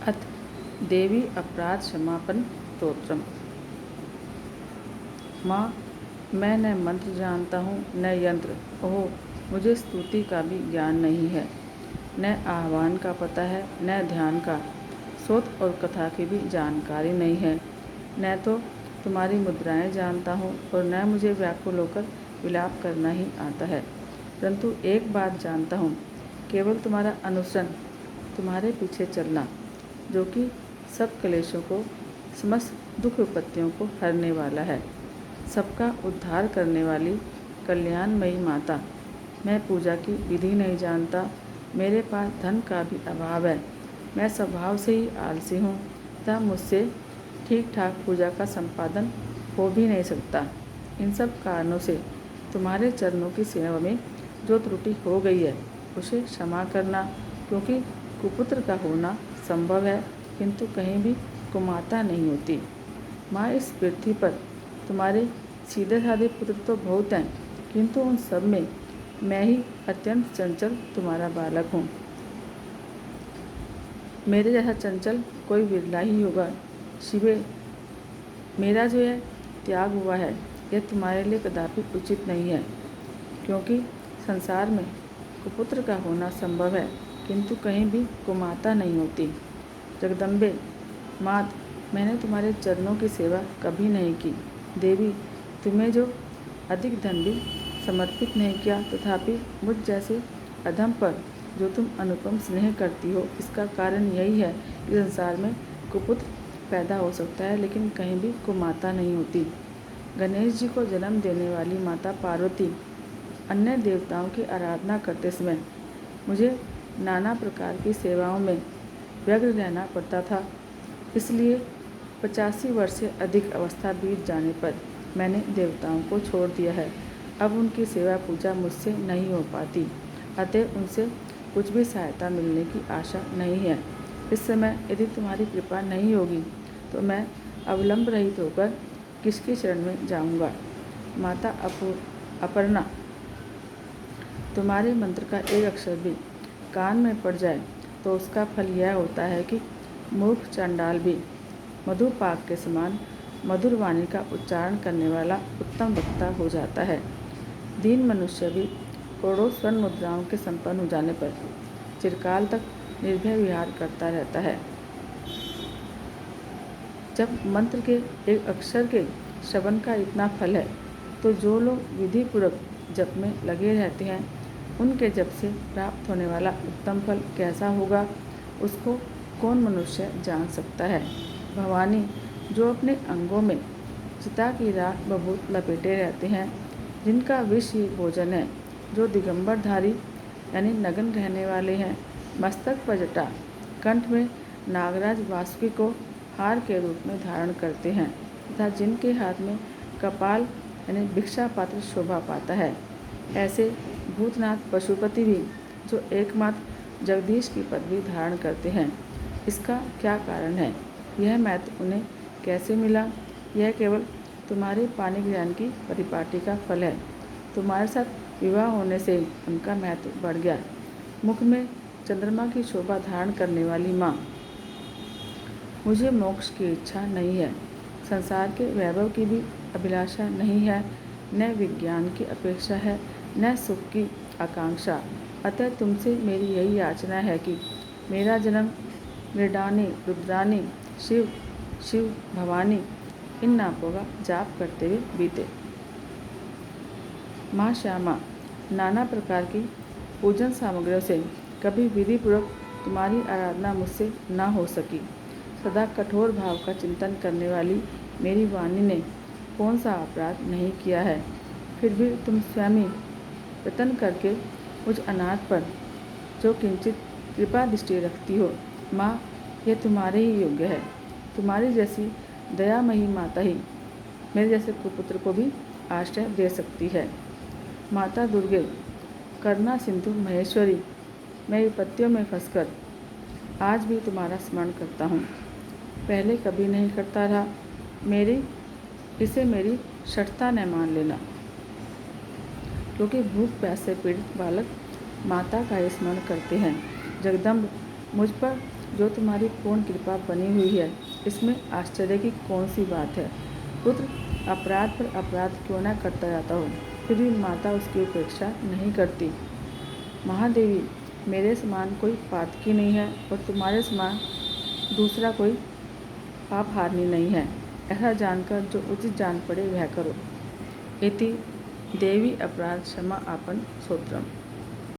अथ देवी अपराध क्षमापन स्तोत्रम। माँ, मैं न मंत्र जानता हूँ न यंत्र। ओह, मुझे स्तुति का भी ज्ञान नहीं है। न आह्वान का पता है न ध्यान का। सोत और कथा की भी जानकारी नहीं है। न तो तुम्हारी मुद्राएं जानता हूँ और न मुझे व्याकुल होकर विलाप करना ही आता है। परंतु एक बात जानता हूँ, केवल तुम्हारा अनुसरण, तुम्हारे पीछे चलना, जो कि सब क्लेशों को, समस्त दुख विपत्तियों को हरने वाला है, सबका उद्धार करने वाली कल्याणमयी माता। मैं पूजा की विधि नहीं जानता, मेरे पास धन का भी अभाव है, मैं स्वभाव से ही आलसी हूँ तथा मुझसे ठीक ठाक पूजा का संपादन हो भी नहीं सकता। इन सब कारणों से तुम्हारे चरणों की सेवा में जो त्रुटि हो गई है उसे क्षमा करना, क्योंकि कुपुत्र का होना संभव है किंतु कहीं भी कुमाता नहीं होती। माँ, इस पृथ्वी पर तुम्हारे सीधे साधे पुत्र तो बहुत हैं, किंतु उन सब में मैं ही अत्यंत चंचल तुम्हारा बालक हूँ। मेरे जैसा चंचल कोई विरला ही होगा। शिवे, मेरा जो है त्याग हुआ है, यह तुम्हारे लिए कदापि उचित नहीं है, क्योंकि संसार में कुपुत्र का होना संभव है किंतु कहीं भी कुमाता नहीं होती। जगदम्बे मात, मैंने तुम्हारे चरणों की सेवा कभी नहीं की। देवी, तुम्हें जो अधिक धन भी समर्पित नहीं किया, तथापि मुझ जैसे अधम पर जो तुम अनुपम स्नेह करती हो, इसका कारण यही है कि संसार में कुपुत्र पैदा हो सकता है लेकिन कहीं भी कुमाता नहीं होती। गणेश जी को जन्म देने वाली माता पार्वती अन्य देवताओं की आराधना करते समय मुझे नाना प्रकार की सेवाओं में व्यग्र रहना पड़ता था। इसलिए 85 वर्ष से अधिक अवस्था बीत जाने पर मैंने देवताओं को छोड़ दिया है। अब उनकी सेवा पूजा मुझसे नहीं हो पाती, अतः उनसे कुछ भी सहायता मिलने की आशा नहीं है। इस समय यदि तुम्हारी कृपा नहीं होगी तो मैं अवलंब रहित होकर किसकी शरण में जाऊंगा। माता अपर्णा, तुम्हारे मंत्र का एक अक्षर भी कान में पड़ जाए तो उसका फल यह होता है कि मूर्ख चंडाल भी मधुपाक के समान मधुर वाणी का उच्चारण करने वाला उत्तम वक्ता हो जाता है। दीन मनुष्य भी करोड़ों स्वर्ण मुद्राओं के संपन्न हो जाने पर चिरकाल तक निर्भय विहार करता रहता है। जब मंत्र के एक अक्षर के श्रवण का इतना फल है तो जो लोग विधि पूर्वक जप में लगे रहते हैं, उनके जप से प्राप्त होने वाला उत्तम फल कैसा होगा, उसको कौन मनुष्य जान सकता है। भवानी, जो अपने अंगों में चिता की राख बबूत लपेटे रहते हैं, जिनका विष ही भोजन है, जो दिगंबरधारी यानी नग्न रहने वाले हैं, मस्तक पर जटा, कंठ में नागराज वासुकी को हार के रूप में धारण करते हैं तथा जिनके हाथ में कपाल यानी भिक्षा पात्र शोभा पाता है, ऐसे भूतनाथ पशुपति भी जो एकमात्र जगदीश की पदवी धारण करते हैं, इसका क्या कारण है, यह महत्व उन्हें कैसे मिला? यह केवल तुम्हारे पानी ज्ञान की परिपाटी का फल है। तुम्हारे साथ विवाह होने से उनका महत्व बढ़ गया। मुख में चंद्रमा की शोभा धारण करने वाली माँ, मुझे मोक्ष की इच्छा नहीं है, संसार के वैभव की भी अभिलाषा नहीं है, न विज्ञान की अपेक्षा है न सुख की आकांक्षा। अतः तुमसे मेरी यही याचना है कि मेरा जन्म मृडानी, रुद्रानी, शिव शिव, भवानी इन नामों का जाप करते हुए बीते। माँ श्यामा, नाना प्रकार की पूजन सामग्रियों से कभी विधि पूर्वक तुम्हारी आराधना मुझसे न हो सकी। सदा कठोर भाव का चिंतन करने वाली मेरी वाणी ने कौन सा अपराध नहीं किया है, फिर भी तुम स्वयं यत्न करके मुझ अनाथ पर जो किंचित कृपा दृष्टि रखती हो। माँ, यह तुम्हारे ही योग्य है। तुम्हारी जैसी दयामयी माता ही मेरे जैसे कुपुत्र को भी आश्रय दे सकती है। माता दुर्गे, करुणा सिंधु महेश्वरी, मैं विपत्तियों में फंसकर आज भी तुम्हारा स्मरण करता हूँ। पहले कभी नहीं करता रहा। इसे मेरी शठता न मान लेना, क्योंकि भूख प्यास से पीड़ित बालक माता का ही स्मरण करते हैं। जगदम्ब, मुझ पर जो तुम्हारी पूर्ण कृपा बनी हुई है, इसमें आश्चर्य की कौन सी बात है। पुत्र अपराध पर अपराध क्यों न करता जाता हो, फिर भी माता उसकी उपेक्षा नहीं करती। महादेवी, मेरे समान कोई पातकी नहीं है और तुम्हारे समान दूसरा कोई पापहारिणी नहीं है। ऐसा जानकर जो उचित जान पड़े वह करो। इति देवी अपराध क्षमा आपन स्तोत्रम।